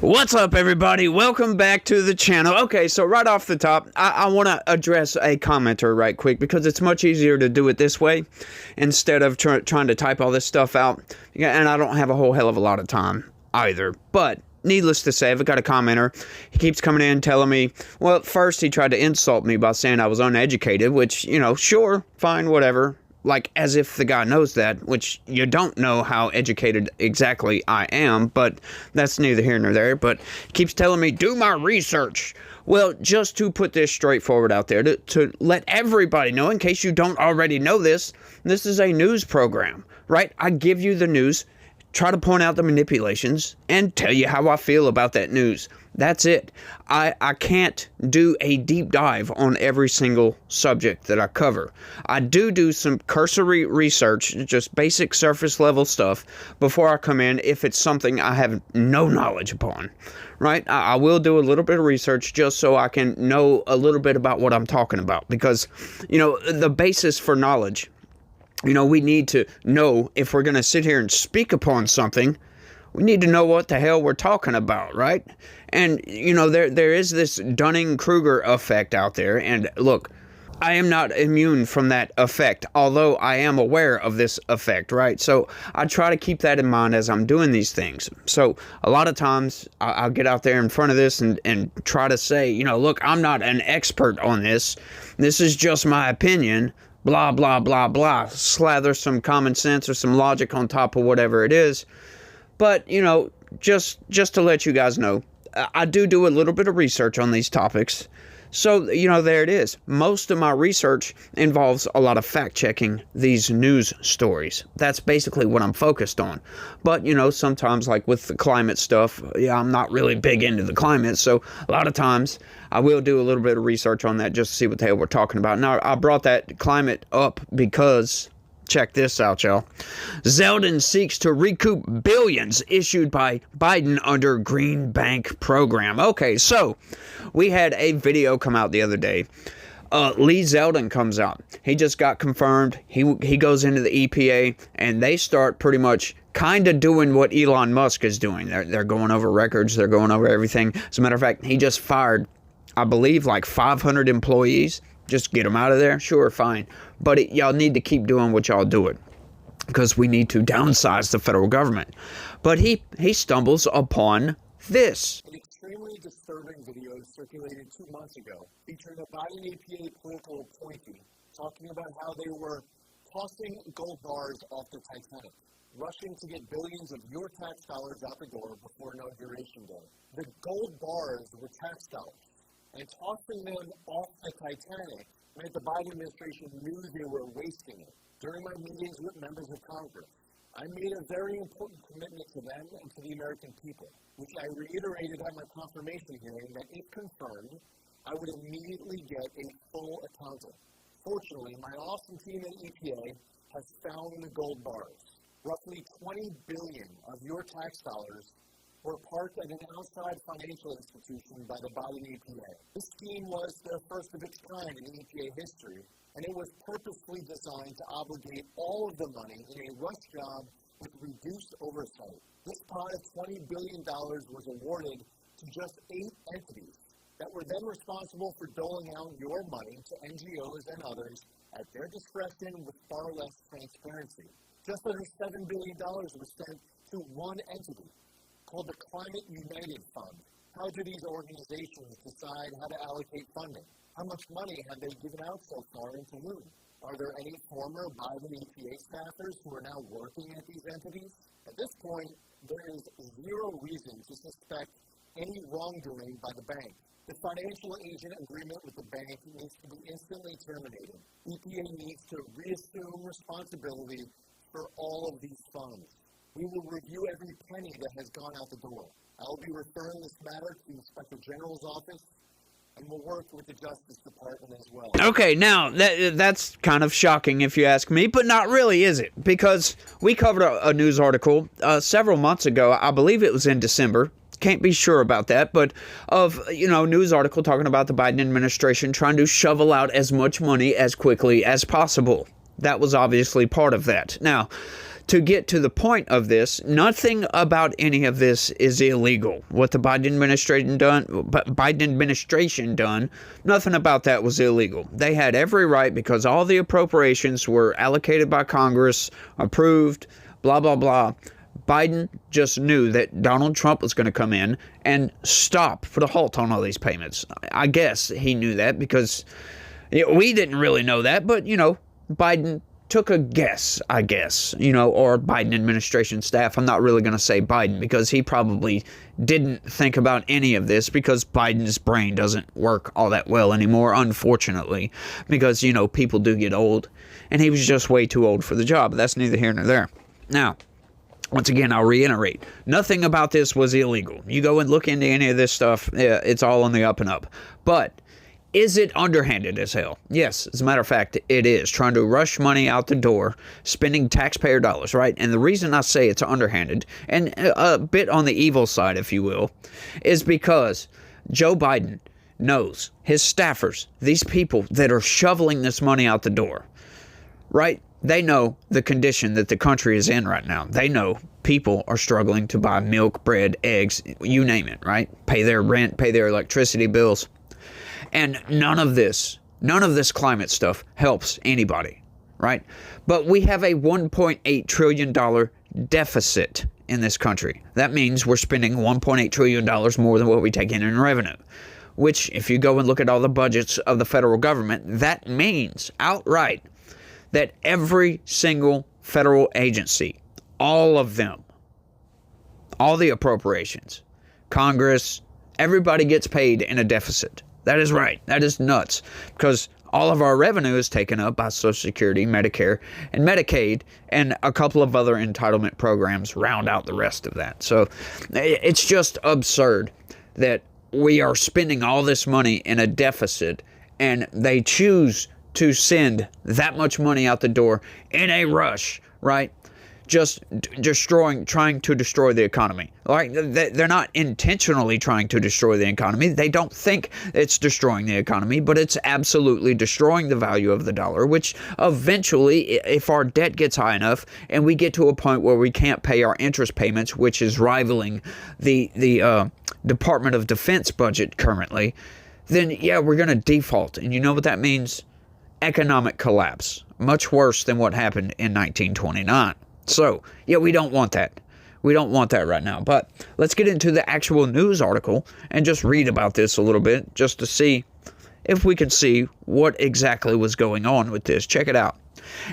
What's up, everybody? Welcome back to the channel. Okay, so right off the top, I want to address a commenter right quick because it's much easier to do it this way instead of trying to type all this stuff out. And I don't have a whole hell of a lot of time either. But needless to say, I've got a commenter. He keeps coming in telling me, well, first he tried to insult me by saying I was uneducated, which, you know, sure, fine, whatever. Like, as if the guy knows that, which you don't know how educated exactly I am, but that's neither here nor there. But he keeps telling me, do my research. Well, just to put this straightforward out there, to let everybody know, in case you don't already know this, this is a news program, right? I give you the news, try to point out the manipulations, and tell you how I feel about that news. That's it. I can't do a deep dive on every single subject that I cover. I do some cursory research, just basic surface level stuff, before I come in if it's something I have no knowledge upon, right? I will do a little bit of research just so I can know a little bit about what I'm talking about, because, you know, the basis for knowledge, you know, we need to know if we're going to sit here and speak upon something. We need to know what the hell we're talking about, right? And, you know, there is this Dunning-Kruger effect out there. And look, I am not immune from that effect, although I am aware of this effect, right? So I try to keep that in mind as I'm doing these things. So a lot of times I'll get out there in front of this and try to say, you know, look, I'm not an expert on this. This is just my opinion. Blah, blah, blah, blah. Slather some common sense or some logic on top of whatever it is. But, you know, just to let you guys know, I do a little bit of research on these topics. So, you know, there it is. Most of my research involves a lot of fact-checking these news stories. That's basically what I'm focused on. But, you know, sometimes, like with the climate stuff, yeah, I'm not really big into the climate. So a lot of times I will do a little bit of research on that just to see what the hell we're talking about. Now, I brought that climate up because... check this out, y'all. Zeldin seeks to recoup billions issued by Biden under Green Bank program. Okay, so we had a video come out the other day. Lee Zeldin comes out. He just got confirmed. He goes into the EPA, and they start pretty much kind of doing what Elon Musk is doing. They're going over records. They're going over everything. As a matter of fact, he just fired, I believe, like 500 employees. Just get them out of there? Sure, fine. But y'all need to keep doing what y'all doing, because we need to downsize the federal government. But he stumbles upon this. An extremely disturbing video circulated 2 months ago featuring a Biden EPA political appointee talking about how they were tossing gold bars off the Titanic, rushing to get billions of your tax dollars out the door before Inauguration Day. The gold bars were tax dollars, and tossing them off the Titanic meant the Biden administration knew they were wasting it. During my meetings with members of Congress, I made a very important commitment to them and to the American people, which I reiterated at my confirmation hearing that if confirmed, I would immediately get a full accounting. Fortunately, my awesome team at EPA has found the gold bars. Roughly $20 billion of your tax dollars were parked at an outside financial institution by the Biden EPA. This scheme was the first of its kind in EPA history, and it was purposely designed to obligate all of the money in a rush job with reduced oversight. This pot of $20 billion was awarded to just 8 entities that were then responsible for doling out your money to NGOs and others at their discretion with far less transparency. Just under $7 billion was sent to one entity, called the Climate United Fund. How do these organizations decide how to allocate funding? How much money have they given out so far and to whom? Are there any former Biden EPA staffers who are now working at these entities? At this point, there is zero reason to suspect any wrongdoing by the bank. The financial agent agreement with the bank needs to be instantly terminated. EPA needs to reassume responsibility for all of these funds. We will review every penny that has gone out the door. I will be referring this matter to the Inspector General's office, and we'll work with the Justice Department as well. Okay, now, that's kind of shocking if you ask me, but not really, is it? Because we covered a news article several months ago. I believe it was in December. Can't be sure about that, but of, you know, news article talking about the Biden administration trying to shovel out as much money as quickly as possible. That was obviously part of that. Now, to get to the point of this, nothing about any of this is illegal. What the Biden administration done, nothing about that was illegal. They had every right because all the appropriations were allocated by Congress, approved, blah, blah, blah. Biden just knew that Donald Trump was going to come in and put a halt on all these payments. I guess he knew that because we didn't really know that, but, Biden took a guess, I guess, or Biden administration staff. I'm not really going to say Biden because he probably didn't think about any of this because Biden's brain doesn't work all that well anymore, unfortunately, because, people do get old, and he was just way too old for the job. That's neither here nor there. Now, once again, I'll reiterate, nothing about this was illegal. You go and look into any of this stuff, it's all on the up and up. But is it underhanded as hell? Yes, as a matter of fact, it is. Trying to rush money out the door, spending taxpayer dollars, right? And the reason I say it's underhanded, and a bit on the evil side, if you will, is because Joe Biden knows his staffers, these people that are shoveling this money out the door, right? They know the condition that the country is in right now. They know people are struggling to buy milk, bread, eggs, you name it, right? Pay their rent, pay their electricity bills. And none of this climate stuff helps anybody, right? But we have a $1.8 trillion deficit in this country. That means we're spending $1.8 trillion more than what we take in revenue, which if you go and look at all the budgets of the federal government, that means outright that every single federal agency, all of them, all the appropriations, Congress, everybody gets paid in a deficit. That is right. That is nuts because all of our revenue is taken up by Social Security, Medicare, and Medicaid, and a couple of other entitlement programs round out the rest of that. So it's just absurd that we are spending all this money in a deficit and they choose to send that much money out the door in a rush, right? Just trying to destroy the economy. Like, they're not intentionally trying to destroy the economy. They don't think it's destroying the economy, but it's absolutely destroying the value of the dollar, which eventually, if our debt gets high enough and we get to a point where we can't pay our interest payments, which is rivaling the Department of Defense budget currently, then yeah, we're going to default. And you know what that means? Economic collapse. Much worse than what happened in 1929. So, yeah, we don't want that. We don't want that right now. But let's get into the actual news article and just read about this a little bit just to see if we can see what exactly was going on with this. Check it out.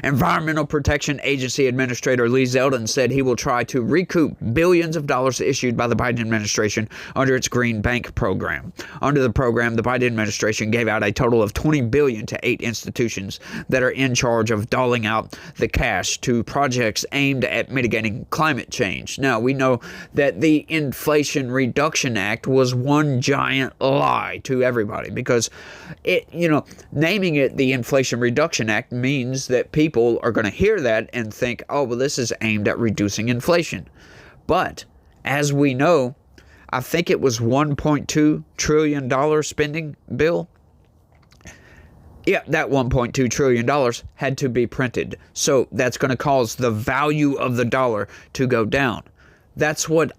Environmental Protection Agency Administrator Lee Zeldin said he will try to recoup billions of dollars issued by the Biden administration under its Green Bank program. Under the program, the Biden administration gave out a total of $20 billion to 8 institutions that are in charge of doling out the cash to projects aimed at mitigating climate change. Now, we know that the Inflation Reduction Act was one giant lie to everybody because naming it the Inflation Reduction Act means that people are going to hear that and think, oh, well, this is aimed at reducing inflation. But as we know, I think it was $1.2 trillion spending bill. Yeah, that $1.2 trillion had to be printed. So that's going to cause the value of the dollar to go down. That's what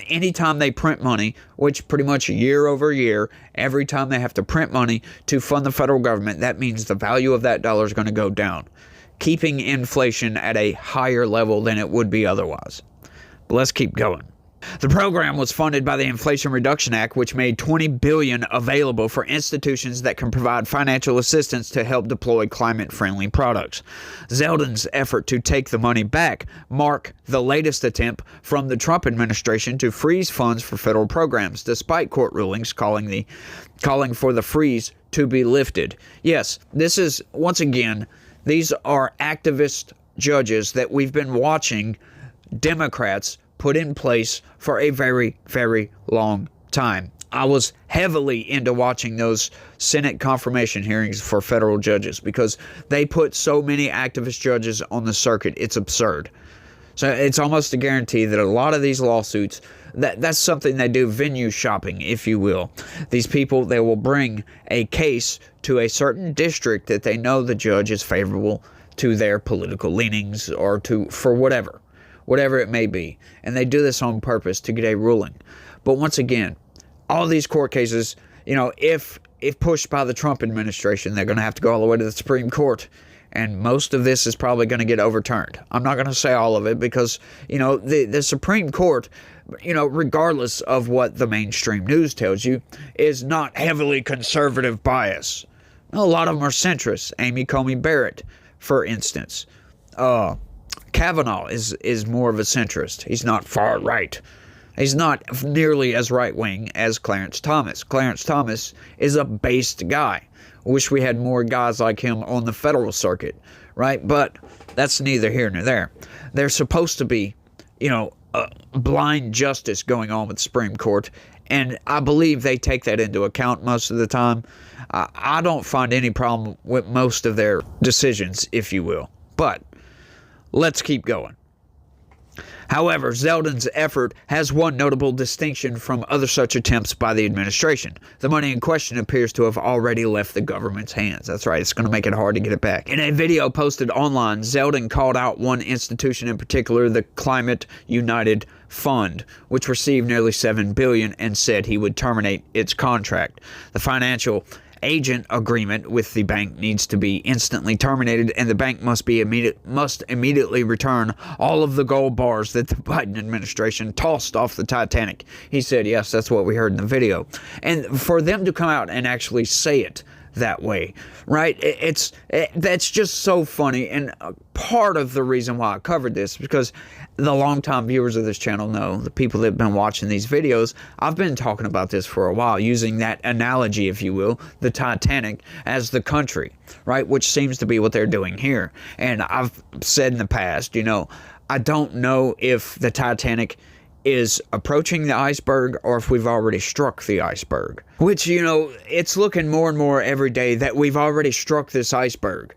anytime they print money, which pretty much year over year, every time they have to print money to fund the federal government, that means the value of that dollar is going to go down, keeping inflation at a higher level than it would be otherwise. But let's keep going. The program was funded by the Inflation Reduction Act, which made $20 billion available for institutions that can provide financial assistance to help deploy climate-friendly products. Zeldin's effort to take the money back mark the latest attempt from the Trump administration to freeze funds for federal programs, despite court rulings calling for the freeze to be lifted. Yes, this is, once again, these are activist judges that we've been watching Democrats put in place for a very, very long time. I was heavily into watching those Senate confirmation hearings for federal judges because they put so many activist judges on the circuit. It's absurd. So it's almost a guarantee that a lot of these lawsuits, that's something they do, venue shopping, if you will. These people, they will bring a case to a certain district that they know the judge is favorable to their political leanings or for whatever it may be. And they do this on purpose to get a ruling. But once again, all these court cases, if pushed by the Trump administration, they're going to have to go all the way to the Supreme Court. And most of this is probably going to get overturned. I'm not going to say all of it because, the Supreme Court, regardless of what the mainstream news tells you, is not heavily conservative bias. A lot of them are centrist. Amy Coney Barrett, for instance. Kavanaugh is more of a centrist. He's not far right. He's not nearly as right-wing as Clarence Thomas. Clarence Thomas is a based guy. I wish we had more guys like him on the federal circuit, right? But that's neither here nor there. There's supposed to be, blind justice going on with the Supreme Court, and I believe they take that into account most of the time. I don't find any problem with most of their decisions, if you will. But let's keep going. However, Zeldin's effort has one notable distinction from other such attempts by the administration. The money in question appears to have already left the government's hands. That's right, it's going to make it hard to get it back. In a video posted online, Zeldin called out one institution in particular, the Climate United Fund, which received nearly $7 billion, and said he would terminate its contract. The financial agent agreement with the bank needs to be instantly terminated, and the bank must immediately return all of the gold bars that the Biden administration tossed off the Titanic. He said, yes, that's what we heard in the video. And for them to come out and actually say it that way, right? That's just so funny. And part of the reason why I covered this, because the longtime viewers of this channel know, the people that have been watching these videos, I've been talking about this for a while, using that analogy, if you will, the Titanic as the country, right? Which seems to be what they're doing here. And I've said in the past, I don't know if the Titanic is approaching the iceberg or if we've already struck the iceberg. Which, it's looking more and more every day that we've already struck this iceberg.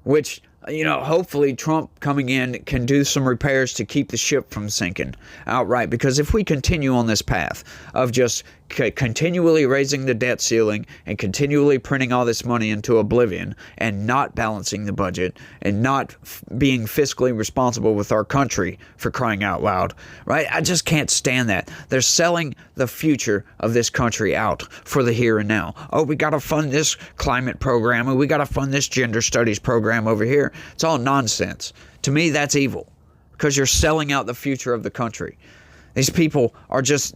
Which, hopefully Trump coming in can do some repairs to keep the ship from sinking outright. Because if we continue on this path of just continually raising the debt ceiling and continually printing all this money into oblivion and not balancing the budget and not being fiscally responsible with our country, for crying out loud, right? I just can't stand that. They're selling the future of this country out for the here and now. Oh, we got to fund this climate program and we got to fund this gender studies program over here. It's all nonsense. To me, that's evil because you're selling out the future of the country. These people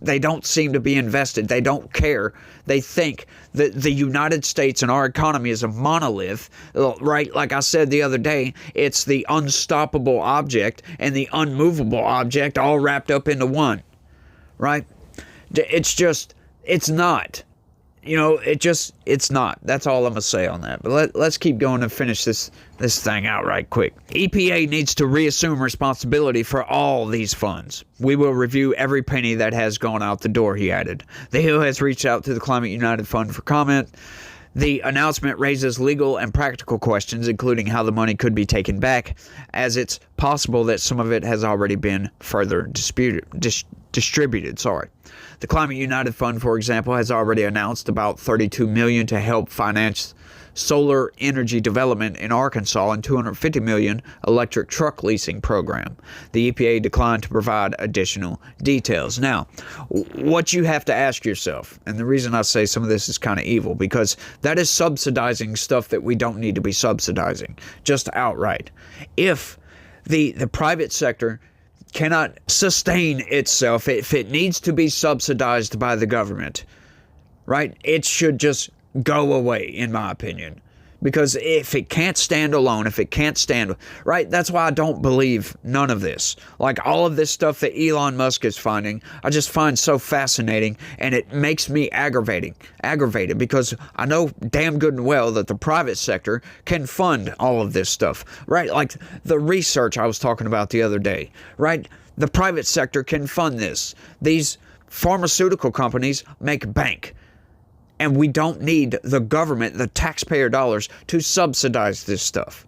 they don't seem to be invested. They don't care. They think that the United States and our economy is a monolith, right? Like I said the other day, it's the unstoppable object and the unmovable object all wrapped up into one, right? It's not. It's not. That's all I'm going to say on that. But let's keep going and finish this thing out right quick. EPA needs to reassume responsibility for all these funds. We will review every penny that has gone out the door, he added. The Hill has reached out to the Climate United Fund for comment. The announcement raises legal and practical questions, including how the money could be taken back, as it's possible that some of it has already been further distributed. The Climate United Fund, for example, has already announced about $32 million to help finance solar energy development in Arkansas and $250 million electric truck leasing program. The EPA declined to provide additional details. Now, what you have to ask yourself, and the reason I say some of this is kind of evil, because that is subsidizing stuff that we don't need to be subsidizing, just outright. If the private sector cannot sustain itself, if it needs to be subsidized by the government, right, it should just go away, in my opinion. Because if it can't stand alone, right, that's why I don't believe none of this. Like all of this stuff that Elon Musk is finding, I just find so fascinating, and it makes me aggravated because I know damn good and well that the private sector can fund all of this stuff, right? Like the research I was talking about the other day, right? The private sector can fund this. These pharmaceutical companies make bank. And we don't need the government, the taxpayer dollars, to subsidize this stuff.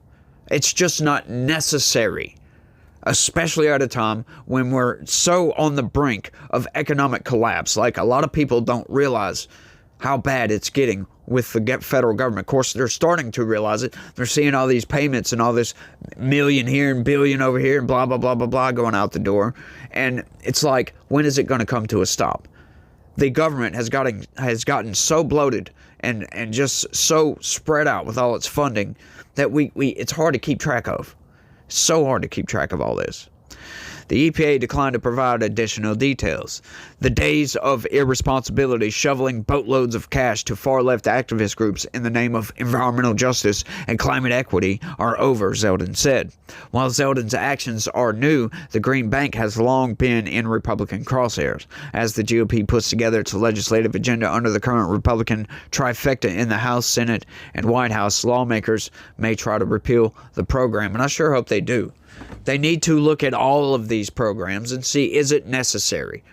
It's just not necessary, especially at a time when we're so on the brink of economic collapse. Like a lot of people don't realize how bad it's getting with the federal government. Of course, they're starting to realize it. They're seeing all these payments and all this million here and billion over here and blah, blah, blah, blah, blah going out the door. And it's like, when is it going to come to a stop? The government has gotten so bloated and just so spread out with all its funding that it's hard to keep track of. So hard to keep track of all this. The EPA declined to provide additional details. The days of irresponsibility shoveling boatloads of cash to far-left activist groups in the name of environmental justice and climate equity are over, Zeldin said. While Zeldin's actions are new, the Green Bank has long been in Republican crosshairs. As the GOP puts together its legislative agenda under the current Republican trifecta in the House, Senate, and White House, lawmakers may try to repeal the program, and I sure hope they do. They need to look at all of these programs and see, is it necessary,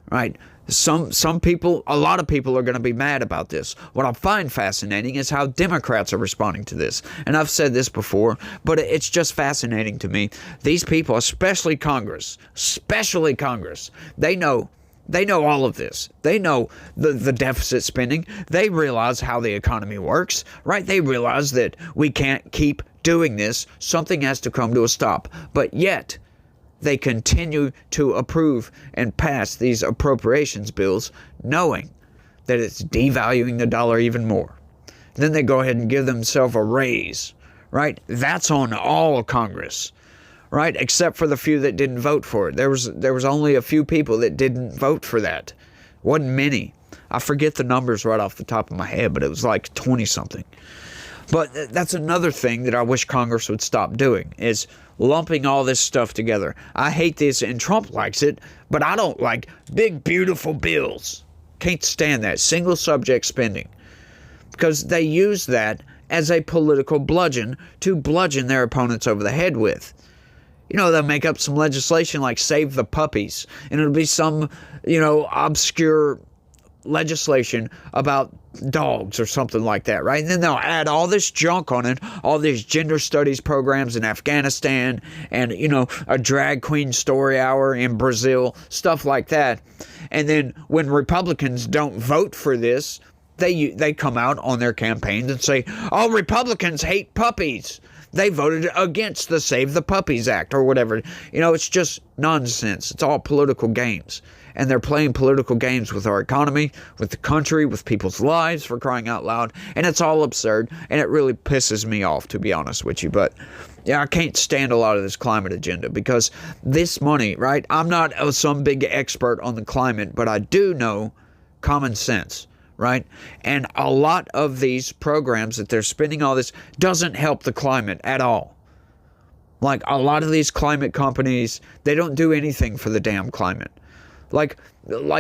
right? Some people, a lot of people are going to be mad about this. What I find fascinating is how Democrats are responding to this. And I've said this before, but it's just fascinating to me. These people, especially Congress, they know all of this. They know the deficit spending. They realize how the economy works, right? They realize that we can't keep doing this. Something has to come to a stop. But yet, they continue to approve and pass these appropriations bills, knowing that it's devaluing the dollar even more. Then they go ahead and give themselves a raise, right? That's on all of Congress. Right, except for the few that didn't vote for it. There was only a few people that didn't vote for that. Wasn't many. I forget the numbers right off the top of my head, but it was like 20-something. But that's another thing that I wish Congress would stop doing, is lumping all this stuff together. I hate this, and Trump likes it, but I don't like big, beautiful bills. Can't stand that. Single subject spending. Because they use that as a political bludgeon to bludgeon their opponents over the head with. You know, they'll make up some legislation like Save the Puppies, and it'll be some, obscure legislation about dogs or something like that, right? And then they'll add all this junk on it, all these gender studies programs in Afghanistan, and, a drag queen story hour in Brazil, stuff like that. And then when Republicans don't vote for this, they come out on their campaigns and say, "Oh, Republicans hate puppies. They voted against the Save the Puppies Act," or whatever. It's just nonsense. It's all political games. And they're playing political games with our economy, with the country, with people's lives, for crying out loud. And it's all absurd. And it really pisses me off, to be honest with you. But yeah, I can't stand a lot of this climate agenda, because this money, right? I'm not some big expert on the climate, but I do know common sense. Right? And a lot of these programs that they're spending all this doesn't help the climate at all. Like, a lot of these climate companies, they don't do anything for the damn climate. Like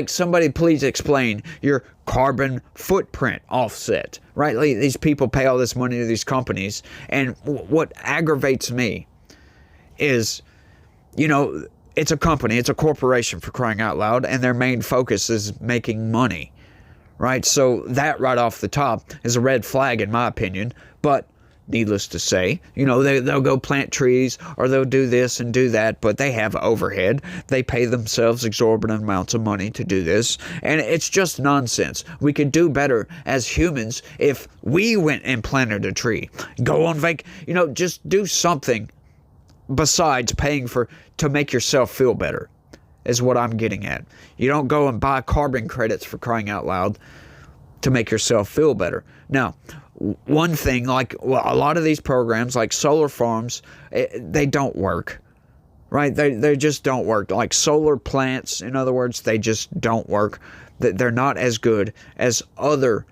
somebody please explain your carbon footprint offset, right? Like, these people pay all this money to these companies, and what aggravates me is, it's a company, it's a corporation, for crying out loud, and their main focus is making money. Right, so that right off the top is a red flag in my opinion. But needless to say, they'll go plant trees, or they'll do this and do that, but they have overhead. They pay themselves exorbitant amounts of money to do this, and it's just nonsense. We could do better as humans if we went and planted a tree. Go on just do something besides paying to make yourself feel better. Is what I'm getting at. You don't go and buy carbon credits, for crying out loud, to make yourself feel better. Now, one thing, a lot of these programs, like solar farms, they don't work, right? They just don't work. Like solar plants, in other words, they just don't work. They're not as good as other,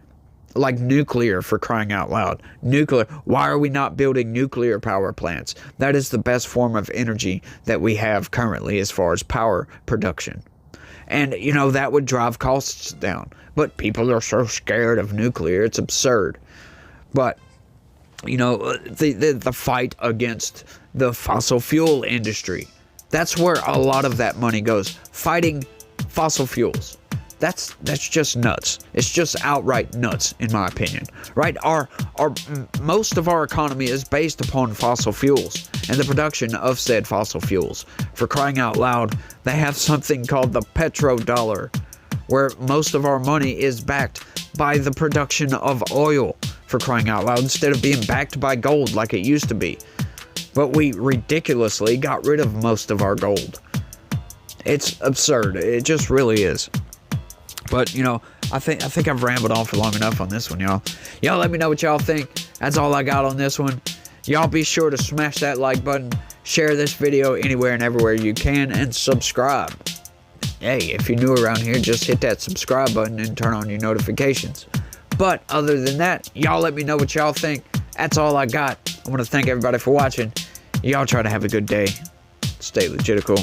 like nuclear, for crying out loud. Nuclear. Why are we not building nuclear power plants? That is the best form of energy that we have currently as far as power production. And, that would drive costs down. But people are so scared of nuclear. It's absurd. But, the fight against the fossil fuel industry, that's where a lot of that money goes. Fighting fossil fuels. That's just nuts. It's just outright nuts, in my opinion. Right? Most of our economy is based upon fossil fuels and the production of said fossil fuels. For crying out loud, they have something called the petrodollar, where most of our money is backed by the production of oil, for crying out loud, instead of being backed by gold like it used to be. But we ridiculously got rid of most of our gold. It's absurd. It just really is. But, you know, I think I've rambled on for long enough on this one, y'all. Y'all let me know what y'all think. That's all I got on this one. Y'all be sure to smash that like button, share this video anywhere and everywhere you can, and subscribe. Hey, if you're new around here, just hit that subscribe button and turn on your notifications. But other than that, y'all let me know what y'all think. That's all I got. I want to thank everybody for watching. Y'all try to have a good day. Stay legitical.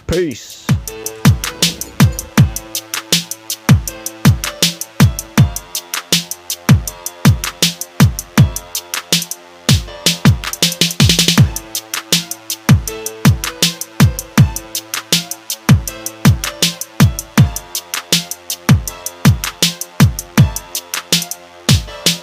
Peace.